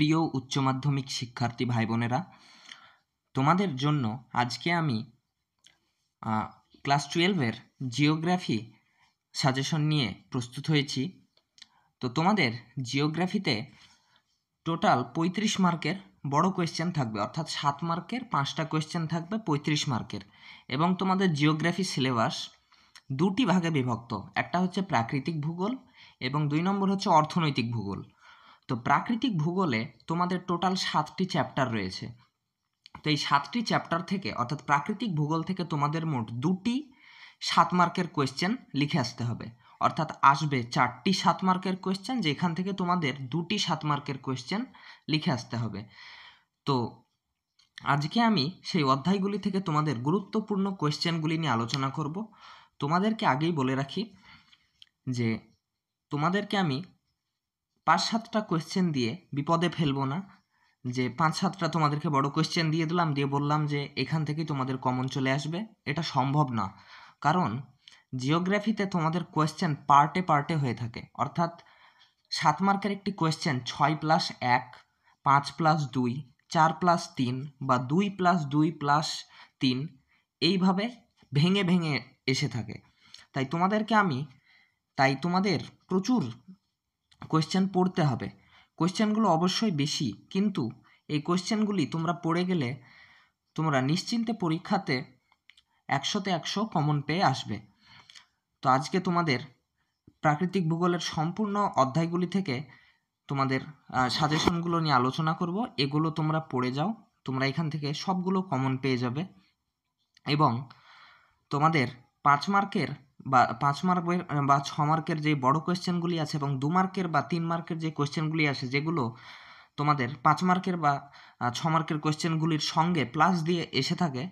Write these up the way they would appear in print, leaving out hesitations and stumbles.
প্রিয় উচ্চ মাধ্যমিক শিক্ষার্থী ভাই বোনেরা, তোমাদের জন্য আজকে আমি ক্লাস 12-এর জিওগ্রাফি সাজেশন নিয়ে প্রস্তুত হয়েছি। তো তোমাদের জিওগ্রাফিতে টোটাল 35 মার্কের বড় কোয়েশ্চেন থাকবে, অর্থাৎ 7 মার্কের 5টা কোয়েশ্চেন থাকবে 35 মার্কের। এবং তোমাদের জিওগ্রাফি সিলেবাস দুটি ভাগে বিভক্ত, একটা হচ্ছে প্রাকৃতিক ভূগোল এবং 2 নম্বর হচ্ছে অর্থনৈতিক ভূগোল। তো প্রাকৃতিক ভূগোলে তোমাদের টোটাল 7টি চ্যাপ্টার রয়েছে। তো এই 7টি চ্যাপ্টার থেকে, অর্থাৎ প্রাকৃতিক ভূগোল থেকে তোমাদের মোট 2টি 7 মার্কের কোয়েশ্চেন লিখে আসতে হবে, অর্থাৎ আসবে 4টি 7 মার্কের কোয়েশ্চেন, যেখান থেকে তোমাদের 2টি 7 মার্কের কোয়েশ্চেন লিখে আসতে হবে। তো আজকে আমি সেই অধ্যায়গুলি থেকে তোমাদের গুরুত্বপূর্ণ কোয়েশ্চেনগুলি নিয়ে আলোচনা করব। তোমাদেরকে আগেই বলে রাখি যে তোমাদেরকে আমি 5-7টা কোয়েশ্চেন দিয়ে বিপদে ফেলবো না, যে 5-7টা তোমাদেরকে বড় কোয়েশ্চেন দিয়ে দিলাম, দিয়ে বললাম যে এখান থেকেই তোমাদের কমন চলে আসবে। এটা সম্ভব না, কারণ জিওগ্রাফিতে তোমাদের কোয়েশ্চেন পার্টে পার্টে হয়ে থাকে, অর্থাৎ 7 মার্কের একটি কোয়েশ্চেন 6+1, 5+2, 4+3 বা 2+2+3 এইভাবে ভেঙে ভেঙে এসে থাকে। তাই তোমাদের প্রচুর কোয়েশ্চেন পড়তে হবে। কোয়েশ্চেনগুলো অবশ্যই বেশি, কিন্তু এই কোয়েশ্চেনগুলি তোমরা পড়ে গেলে তোমরা নিশ্চিন্তে পরীক্ষাতে 100তে 100 কমন পেয়ে আসবে। তো আজকে তোমাদের প্রাকৃতিক ভূগোলের সম্পূর্ণ অধ্যায়গুলি থেকে তোমাদের সাজেশনগুলো নিয়ে আলোচনা করব। এগুলো তোমরা পড়ে যাও, তোমরা এখান থেকে সবগুলো কমন পেয়ে যাবে। এবং তোমাদের 5 মার্কের বা 5 মার্কের বা 6 মার্কের যে বড় কোয়েশ্চেনগুলি আছে এবং 2 মার্কের বা 3 মার্কের যে কোয়েশ্চেনগুলি আছে, যেগুলো তোমাদের 5 মার্কের বা 6 মার্কের কোয়েশ্চেনগুলির সঙ্গে প্লাস দিয়ে এসে থাকে,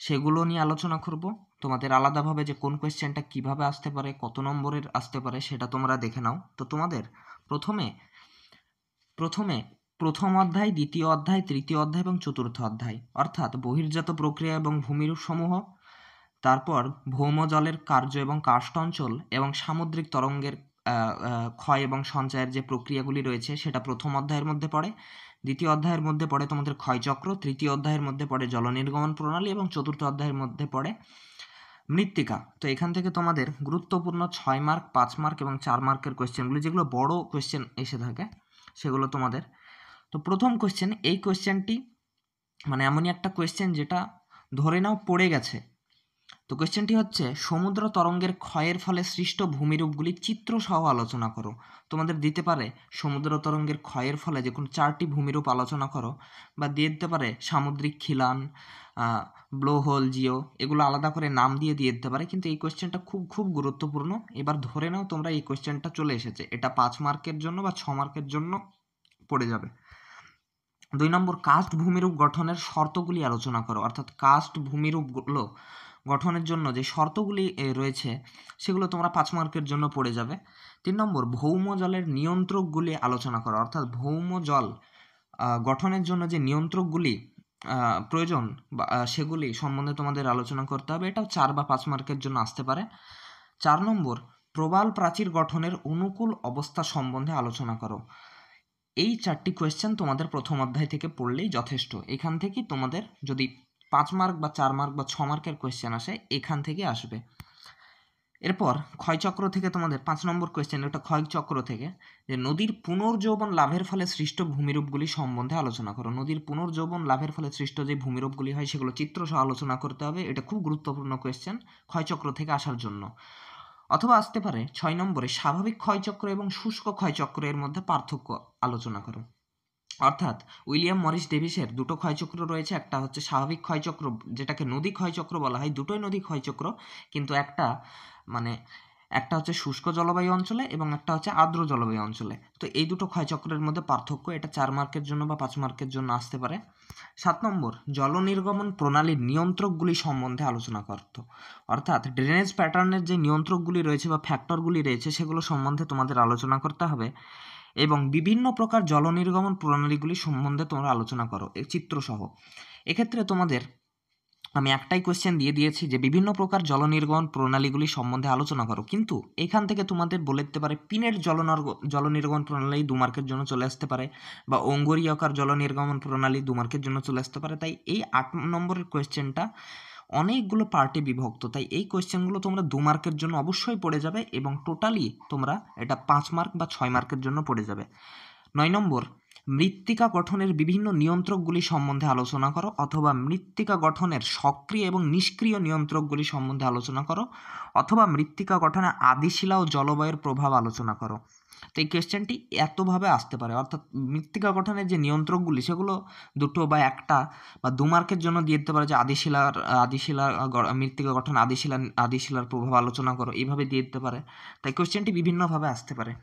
সেগুলো নিয়ে আলোচনা করব। তোমাদের আলাদাভাবে যে কোন কোয়েশ্চেনটা কিভাবে আসতে পারে, কত নম্বরের আসতে পারে, সেটা তোমরা দেখে নাও। তো তোমাদের প্রথমে প্রথম অধ্যায়, দ্বিতীয় অধ্যায়, তৃতীয় অধ্যায় এবং চতুর্থ অধ্যায়, অর্থাৎ বহির্জাত প্রক্রিয়া এবং ভূমিরূপ সমূহ, তারপর ভৌম জলের কার্য এবং কার্স্ট অঞ্চল এবং সামুদ্রিক তরঙ্গের ক্ষয় এবং সঞ্চয়ের যে প্রক্রিয়াগুলি রয়েছে, সেটা প্রথম অধ্যায়ের মধ্যে পড়ে। দ্বিতীয় অধ্যায়ের মধ্যে পড়ে তোমাদের ক্ষয়চক্র, তৃতীয় অধ্যায়ের মধ্যে পড়ে জলনির্গমন প্রণালী এবং চতুর্থ অধ্যায়ের মধ্যে পড়ে মৃত্তিকা। তো এখান থেকে তোমাদের গুরুত্বপূর্ণ 6 মার্ক, 5 মার্ক এবং 4 মার্কের কোয়েশ্চেনগুলি, যেগুলো বড় কোয়েশ্চেন এসে থাকে, সেগুলো তোমাদের। তো প্রথম কোয়েশ্চেন, এই কোয়েশ্চেনটি মানে এমনই একটা কোয়েশ্চেন যেটা ধরে নাও পড়ে গেছে। তো কোয়েশ্চেনটি হচ্ছে, সমুদ্র তরঙ্গের ক্ষয়ের ফলে সৃষ্ট ভূমিরূপগুলি চিত্র সহ আলোচনা করো। তোমাদের দিতে পারে সমুদ্র তরঙ্গের ক্ষয়ের ফলে যে কোনো 4টি ভূমিরূপ আলোচনা করো, বা দিয়ে দিতে পারে সামুদ্রিক খিলান, ব্লোহোল, জিও, এগুলো আলাদা করে নাম দিয়ে দিতে পারে। কিন্তু এই কোয়েশ্চেনটা খুব খুব গুরুত্বপূর্ণ। এবার ধরে নাও তোমরা এই কোয়েশ্চেনটা চলে এসেছে, এটা 5 মার্কের জন্য বা 6 মার্কের জন্য পড়ে যাবে। 2 নম্বর, কাস্ট ভূমিরূপ গঠনের শর্তগুলি আলোচনা করো, অর্থাৎ কাস্ট ভূমিরূপগুলো গঠনের জন্য যে শর্তগুলি রয়েছে, সেগুলো তোমরা 5 মার্কের জন্য পড়ে যাবে। 3 নম্বর, ভৌম জলের নিয়ন্ত্রকগুলি আলোচনা করো, অর্থাৎ ভৌম জল গঠনের জন্য যে নিয়ন্ত্রকগুলি প্রয়োজন বা সেগুলি সম্বন্ধে তোমাদের আলোচনা করতে হবে। এটাও 4 বা 5 মার্কের জন্য আসতে পারে। 4 নম্বর, প্রবাল প্রাচীর গঠনের অনুকূল অবস্থা সম্বন্ধে আলোচনা করো। এই 4টি কোয়েশ্চেন তোমাদের প্রথম অধ্যায় থেকে পড়লেই যথেষ্ট। এখান থেকে তোমাদের যদি 5 মার্ক বা 4 মার্ক বা 6 মার্কের কোয়েশ্চেন আসে, এখান থেকে আসবে। এরপর ক্ষয়চক্র থেকে তোমাদের 5 নম্বর কোয়েশ্চেন, ওটা ক্ষয়চক্র থেকে, যে নদীর পুনর্যৌবন লাভের ফলে সৃষ্ট ভূমিরূপগুলি সম্বন্ধে আলোচনা করো। নদীর পুনর্যৌবন লাভের ফলে সৃষ্ট যে ভূমিরূপগুলি হয়, সেগুলো চিত্রসহ আলোচনা করতে হবে। এটা খুব গুরুত্বপূর্ণ কোয়েশ্চেন ক্ষয়চক্র থেকে আসার জন্য। অথবা আসতে পারে 6 নম্বরে, স্বাভাবিক ক্ষয়চক্র এবং শুষ্ক ক্ষয়চক্রের মধ্যে পার্থক্য আলোচনা করো। অর্থাৎ উইলিয়াম মরিস ডেভিসের 2টো ক্ষয়চক্র রয়েছে, একটা হচ্ছে স্বাভাবিক ক্ষয়চক্র, যেটাকে নদী ক্ষয়চক্র বলা হয়, দুটোই নদী ক্ষয়চক্র, কিন্তু একটা হচ্ছে শুষ্ক জলবায়ু অঞ্চলে এবং একটা হচ্ছে আর্দ্র জলবায়ু অঞ্চলে। তো এই দুটো ক্ষয়চক্রের মধ্যে পার্থক্য, এটা 4 মার্কের জন্য বা 5 মার্কের জন্য আসতে পারে। 7 নম্বর, জল নির্গমন প্রণালীর নিয়ন্ত্রকগুলি সম্বন্ধে আলোচনা করতো, অর্থাৎ ড্রেনেজ প্যাটার্নের যে নিয়ন্ত্রকগুলি রয়েছে বা ফ্যাক্টরগুলি রয়েছে, সেগুলো সম্বন্ধে তোমাদের আলোচনা করতে হবে। এবং বিভিন্ন প্রকার জল নির্গমন প্রণালীগুলি সম্বন্ধে তোমরা আলোচনা করো, এই চিত্রসহ। এক্ষেত্রে তোমাদের আমি একটাই কোয়েশ্চেন দিয়ে দিয়েছি যে বিভিন্ন প্রকার জলনির্গমন প্রণালীগুলি সম্বন্ধে আলোচনা করো, কিন্তু এখান থেকে তোমাদের বলে দিতে পারে পিনের জলনির্গমন প্রণালী 2 মার্কের জন্য চলে আসতে পারে, বা অঙ্গুরীয়কার জলনির্গমন প্রণালী 2 মার্কের জন্য চলে আসতে পারে। তাই এই 8 নম্বরের কোয়েশ্চেনটা অনেকগুলো পার্টে বিভক্ত, তাই এই কোয়েশ্চেনগুলো তোমরা 2 মার্কের জন্য অবশ্যই পড়ে যাবে এবং টোটালি তোমরা এটা 5 মার্ক বা 6 মার্কের জন্য পড়ে যাবে। 9 নম্বর, মৃত্তিকা গঠনের বিভিন্ন নিয়ন্ত্রকগুলি সম্বন্ধে আলোচনা করো, অথবা মৃত্তিকা গঠনের সক্রিয় এবং নিষ্ক্রিয় নিয়ন্ত্রকগুলি সম্বন্ধে আলোচনা করো, অথবা মৃত্তিকা গঠনে আদিশিলা ও জলবায়ুর প্রভাব আলোচনা করো। তো এই কোয়েশ্চেনটি এতভাবে আসতে পারে, অর্থাৎ মৃত্তিকা গঠনের যে নিয়ন্ত্রকগুলি সেগুলো 2টো বা 1টা বা 2 মার্কের জন্য দিয়ে দিতে পারে, যে মৃত্তিকা গঠন আদিশিলার প্রভাব আলোচনা করো, এইভাবে দিয়ে দিতে পারে। তাই কোয়েশ্চেনটি বিভিন্নভাবে আসতে পারে।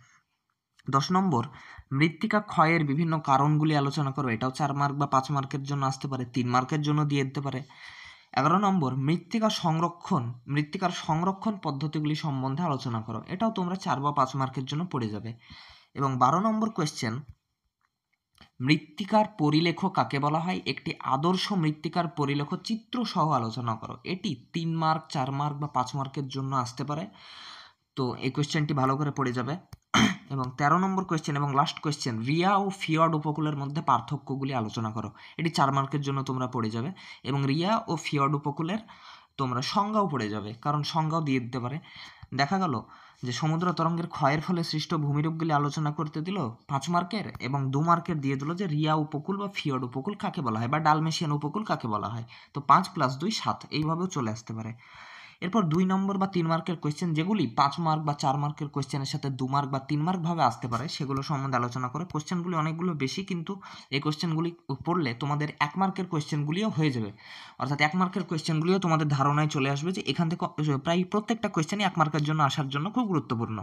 10 নম্বর, মৃত্তিকা ক্ষয়ের বিভিন্ন কারণগুলি আলোচনা করো, এটাও 4 মার্ক বা 5 মার্কের জন্য আসতে পারে, 3 মার্কের জন্য দিয়ে দিতে পারে। 11 নম্বর, মৃত্তিকার সংরক্ষণ পদ্ধতিগুলি সম্বন্ধে আলোচনা করো, এটাও তোমরা 4 বা 5 মার্কের জন্য পড়ে যাবে। এবং 12 নম্বর কোয়েশ্চেন, মৃত্তিকার পরিলেখ কাকে বলা হয়, একটি আদর্শ মৃত্তিকার পরিলেখ চিত্র সহ আলোচনা করো, এটি 3 মার্ক, 4 মার্ক বা 5 মার্কের জন্য আসতে পারে। তো এই কোয়েশ্চেনটি ভালো করে পড়ে যাবে। এবং 13 নম্বর কোয়েশ্চেন এবং লাস্ট কোয়েশ্চেন, রিয়া ও ফিয়র্ড উপকূলের মধ্যে পার্থক্যগুলি আলোচনা করো, এটি 4 মার্কের জন্য তোমরা পড়ে যাবে। এবং রিয়া ও ফিয়র্ড উপকূলের তোমরা সংজ্ঞাও পড়ে যাবে, কারণ সংজ্ঞাও দিয়ে দিতে পারে। দেখা গেল যে সমুদ্র তরঙ্গের ক্ষয়ের ফলে সৃষ্ট ভূমিরূপগুলি আলোচনা করতে দিল 5 মার্কের, এবং 2 মার্কের দিয়ে দিল যে রিয়া উপকূল বা ফিয়র্ড উপকূল কাকে বলা হয়, বা ডালমেশিয়ান উপকূল কাকে বলা হয়। তো 5 + 2 7, এইভাবেও চলে আসতে পারে। এরপর 2 নম্বর বা 3 মার্কের কোয়েশ্চেন, যেগুলি 5 মার্ক বা 4 মার্কের কোয়েশ্চেনের সাথে 2 মার্ক বা 3 মার্ক ভাবে আসতে পারে, সেগুলো সম্বন্ধে আলোচনা করে। কোয়েশ্চেনগুলি অনেকগুলো বেশি, কিন্তু এই কোয়েশ্চেনগুলি পড়লে তোমাদের 1 মার্কের কোয়েশ্চেনগুলিও হয়ে যাবে, অর্থাৎ 1 মার্কের কোয়েশ্চেনগুলিও তোমাদের ধারণায় চলে আসবে যে এখান থেকে প্রায় প্রত্যেকটা কোয়েশ্চেনই 1 মার্কের জন্য আসার জন্য খুব গুরুত্বপূর্ণ।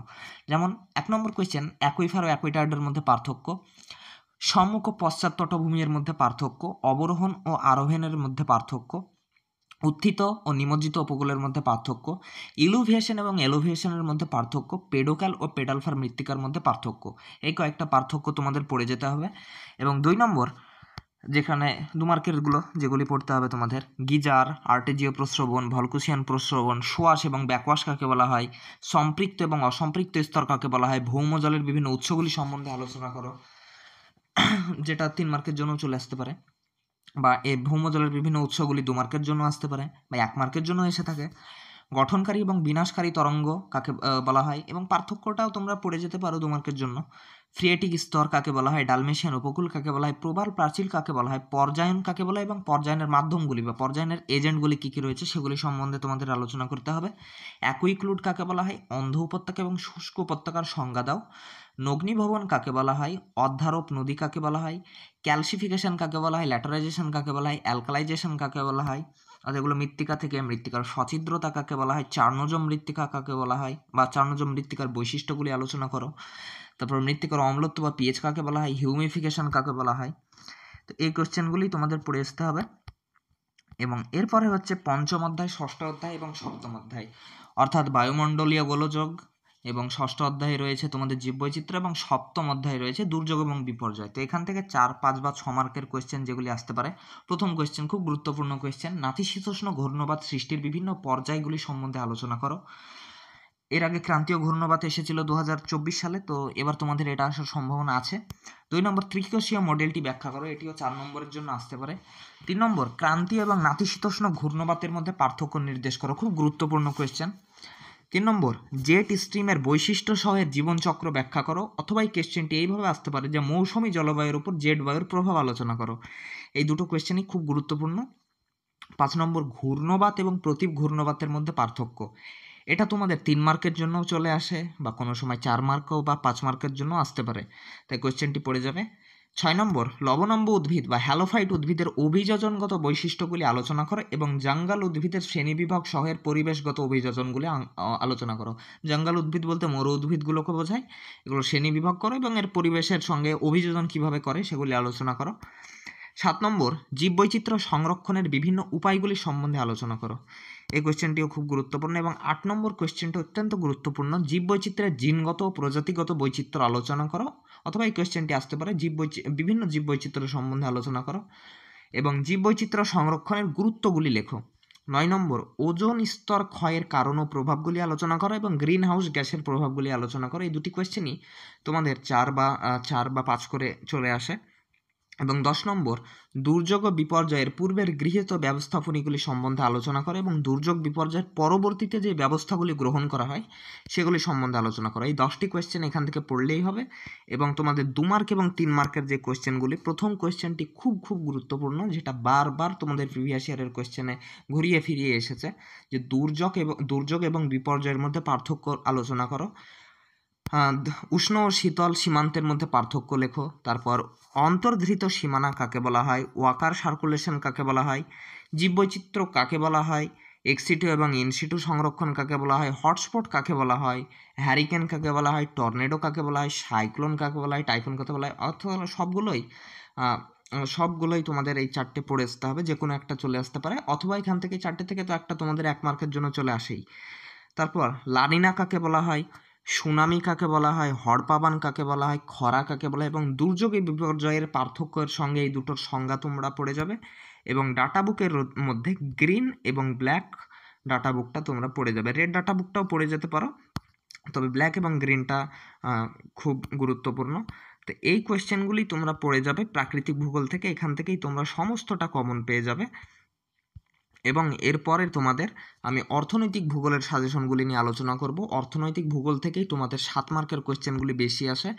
যেমন 1 নম্বর কোয়েশ্চেন, অ্যাকুইফার ও অ্যাকুইটার্ডের মধ্যে পার্থক্য, সম্মুখ ও পশ্চাৎ তটভূমির মধ্যে পার্থক্য, অবরোহণ ও আরোহণের মধ্যে পার্থক্য, উত্থিত ও নিমজ্জিত উপকূলের মধ্যে পার্থক্য, ইলুভিয়েশন এবং এলোভিয়েশনের মধ্যে পার্থক্য, পেডোকাল ও পেডালফার মৃত্তিকার মধ্যে পার্থক্য। এই কয়েকটা পার্থক্য তোমাদের পড়ে যেতে হবে। এবং 2 নম্বর, যেখানে 2 মার্কেরগুলো যেগুলি পড়তে হবে তোমাদের, গিজার, আর্টেজীয় প্রস্রবণ, ভলকুসিয়ান প্রস্রবণ, সোয়াশ এবং ব্যাকওয়াশ কাকে বলা হয়, সম্পৃক্ত এবং অসম্পৃক্ত স্তর কাকে বলা হয়, ভৌমজলের বিভিন্ন উৎসগুলি সম্বন্ধে আলোচনা করো, যেটা 3 মার্কের জন্য চলে আসতে পারে, বা এই ভৌমজলের বিভিন্ন উৎসগুলি 2 মার্কের জন্য আসতে পারে বা 1 মার্কের জন্য এসে থাকে। গঠনকারী এবং বিনাশকারী তরঙ্গ কাকে বলা হয়, এবং পার্থক্যটাও তোমরা পড়ে যেতে পারো 2 মার্কের জন্য। ফ্রিয়েটিক স্তর কাকে বলা হয়, ডালমেশিয়ান উপকূল কাকে বলা হয়, প্রবাল প্রাচীর কাকে বলা হয়, পর্যায়ন কাকে বলা হয়, এবং পর্যায়নের মাধ্যমগুলি বা পর্যায়নের এজেন্টগুলি কী কী রয়েছে সেগুলি সম্বন্ধে তোমাদের আলোচনা করতে হবে। অ্যাকুইক্লুড কাকে বলা হয়, অন্ধ উপত্যকা এবং শুষ্ক উপত্যকার সংজ্ঞা দাও। নগ্নিভবন কাকে বলা হয়, অধ্যারোপ নদী কাকে বলা হয়, ক্যালসিফিকেশন কাকে বলা হয়, ল্যাটারাইজেশন কাকে বলা হয়, অ্যালকালাইজেশন কাকে বলা হয়, আর এগুলো মৃত্তিকা থেকে মৃত্তিকার সছিদ্রতা কাকে বলা হয়, চার্ণোজম মৃত্তিকা কাকে বলা হয়, বা চার্ণোজম মৃত্তিকার বৈশিষ্ট্যগুলি আলোচনা করো। তারপর মৃত্তিকার অম্লত্ব বা পিএইচ কাকে বলা হয়, হিউমিফিকেশন কাকে বলা হয়। তো এই কোশ্চেনগুলি তোমাদের পড়ে আসতে হবে। এবং এরপরে হচ্ছে পঞ্চম অধ্যায়, ষষ্ঠ অধ্যায় এবং সপ্তম অধ্যায়, অর্থাৎ বায়ুমণ্ডলীয় গোলযোগ, এবং ষষ্ঠ অধ্যায়ে রয়েছে তোমাদের জীববৈচিত্র্য, এবং সপ্তম অধ্যায়ে রয়েছে দুর্যোগ এবং বিপর্যয়। তো এখান থেকে 4, 5 বা 6 মার্কের কোয়েশ্চেন যেগুলি আসতে পারে। প্রথম কোয়েশ্চেন, খুব গুরুত্বপূর্ণ কোয়েশ্চেন, নাতিশীতোষ্ণ ঘূর্ণবাত সৃষ্টির বিভিন্ন পর্যায়গুলি সম্বন্ধে আলোচনা করো। এর আগে ক্রান্তীয় ঘূর্ণবাত এসেছিল 2024 সালে, তো এবার তোমাদের এটা আসার সম্ভাবনা আছে। 2 নম্বর, ত্রিকোষীয় মডেলটি ব্যাখ্যা করো, এটিও 4 নম্বরের জন্য আসতে পারে। 3 নম্বর, ক্রান্তীয় এবং নাতিশীতোষ্ণ ঘূর্ণবাতের মধ্যে পার্থক্য নির্দেশ করো, খুব গুরুত্বপূর্ণ কোয়েশ্চেন। 3 নম্বর, জেট স্ট্রিমের বৈশিষ্ট্য সহ এর জীবনচক্র ব্যাখ্যা করো, অথবা এই কোয়েশ্চেনটি এইভাবে আসতে পারে যে মৌসুমী জলবায়ুর উপর জেট বায়ুর প্রভাব আলোচনা করো। এই দুটো কোয়েশ্চেনই খুব গুরুত্বপূর্ণ। 5 নম্বর, ঘূর্ণবাত এবং প্রতীপ ঘূর্ণবাতের মধ্যে পার্থক্য, এটা তোমাদের 3 মার্কের জন্যও চলে আসে, বা কোনো সময় 4 মার্কও বা 5 মার্কের জন্য আসতে পারে, তাই কোয়েশ্চেনটি পড়ে যাবে। 6 নম্বর, লবণাম্ব উদ্ভিদ বা হ্যালোফাইট উদ্ভিদের অভিযোজনগত বৈশিষ্ট্যগুলি আলোচনা করো, এবং জঙ্গল উদ্ভিদের শ্রেণীবিভাগ সহ এর পরিবেশগত অভিযোজনগুলি আলোচনা করো। জঙ্গল উদ্ভিদ বলতে মরু উদ্ভিদগুলোকে বোঝায়, এগুলো শ্রেণীবিভাগ করো এবং এর পরিবেশের সঙ্গে অভিযোজন কিভাবে করে সেগুলি আলোচনা করো। 7 নম্বর, জীববৈচিত্র্য সংরক্ষণের বিভিন্ন উপায়গুলি সম্বন্ধে আলোচনা করো, এই কোয়েশ্চেনটিও খুব গুরুত্বপূর্ণ। এবং 8 নম্বর কোয়েশ্চেনটা অত্যন্ত গুরুত্বপূর্ণ, জীববৈচিত্র্যের জিনগত ও প্রজাতিগত বৈচিত্র্য আলোচনা করো, অথবা এই কোয়েশ্চেনটি আসতে পারে বিভিন্ন জীববৈচিত্র্য সম্বন্ধে আলোচনা করো, এবং জীববৈচিত্র্য সংরক্ষণের গুরুত্বগুলি লেখো। 9 নম্বর, ওজোন স্তর ক্ষয়ের কারণ ও প্রভাবগুলি আলোচনা করো এবং গ্রিন হাউস গ্যাসের প্রভাবগুলি আলোচনা করো। এই দুটি কোয়েশ্চেনই তোমাদের 4 বা 5 করে চলে আসে। এবং 10 নম্বর, দুর্যোগ ও বিপর্যয়ের পূর্বের গৃহীত ব্যবস্থাপনাগুলি সম্বন্ধে আলোচনা করে এবং দুর্যোগ বিপর্যয়ের পরবর্তীতে যে ব্যবস্থাগুলি গ্রহণ করা হয় সেগুলি সম্বন্ধে আলোচনা করা। এই 10টি কোয়েশ্চেন এখান থেকে পড়লেই হবে। এবং তোমাদের 2 মার্ক এবং 3 মার্কের যে কোয়েশ্চেনগুলি, প্রথম কোয়েশ্চেনটি খুব গুরুত্বপূর্ণ, যেটা বারবার তোমাদের প্রিভিয়াস ইয়ারের কোয়েশ্চেনে ঘুরিয়ে ফিরিয়ে এসেছে, যে দুর্যোগ এবং বিপর্যয়ের মধ্যে পার্থক্য আলোচনা করো। উষ্ণ ও শীতল সীমান্তের মধ্যে পার্থক্য লেখো। তারপর অন্তর্ধৃত সীমানা কাকে বলা হয়, ওয়াকার সার্কুলেশন কাকে বলা হয়, জীববৈচিত্র্য কাকে বলা হয়, এক্সিটু এবং ইনসিটু সংরক্ষণ কাকে বলা হয়, হটস্পট কাকে বলা হয়, হ্যারিকেন কাকে বলা হয়, টর্নেডো কাকে বলা হয়, সাইক্লোন কাকে বলা হয়, টাইফুন কাকে বলা হয়। অর্থাৎ সবগুলোই তোমাদের এই 4টে পড়ে আসতে হবে, যে কোনো একটা চলে আসতে পারে, অথবা এখান থেকে 4টে থেকে তো একটা তোমাদের 1 মার্কের জন্য চলে আসেই। তারপর লানিনা কাকে বলা হয়, সুনামি কাকে বলা হয়, হড়পাবান কাকে বলা হয়, খরা কাকে বলা হয়, এবং দুর্যোগ বিপর্যয়ের পার্থক্যের সঙ্গে এই দুটোর সংজ্ঞা তোমরা পড়ে যাবে। এবং ডাটা বুকের মধ্যে গ্রিন এবং ব্ল্যাক ডাটা বুকটা তোমরা পড়ে যাবে। রেড ডাটা বুকটাও পড়ে যেতে পারো, তবে ব্ল্যাক এবং গ্রিনটা খুব গুরুত্বপূর্ণ। তো এই কোয়েশ্চেনগুলি তোমরা পড়ে যাবে প্রাকৃতিক ভূগোল থেকে, এখান থেকেই তোমরা সমস্তটা কমন পেয়ে যাবে। এবং এরপরে তোমাদের আমি অর্থনৈতিক ভূগোলের সাজেশনগুলি নিয়ে আলোচনা করব। অর্থনৈতিক ভূগোল থেকেই তোমাদের 7 মার্কের কোয়েশ্চেনগুলি বেশি আসে,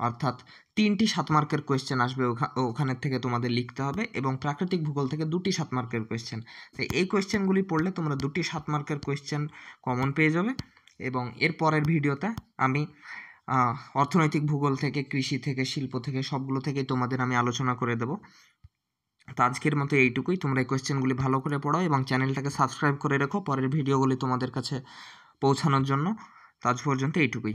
অর্থাৎ 3টি 7 মার্কের কোয়েশ্চেন আসবে ওখানের থেকে তোমাদের লিখতে হবে, এবং প্রাকৃতিক ভূগোল থেকে 2টি 7 মার্কের কোয়েশ্চেন। তো এই কোয়েশ্চেনগুলি পড়লে তোমরা 2টি 7 মার্কের কোয়েশ্চেন কমন পেয়ে যাবে। এবং এর পরের ভিডিওতে আমি অর্থনৈতিক ভূগোল থেকে, কৃষি থেকে, শিল্প থেকে, সবগুলো থেকেই তোমাদের আমি আলোচনা করে দেবো। তো আজকের মতো এইটুকুই। তোমরা এই কোয়েশ্চেনগুলি ভালো করে পড়ো এবং চ্যানেলটাকে সাবস্ক্রাইব করে রেখো পরের ভিডিওগুলি তোমাদের কাছে পৌঁছানোর জন্য। তো আজ পর্যন্ত এইটুকুই।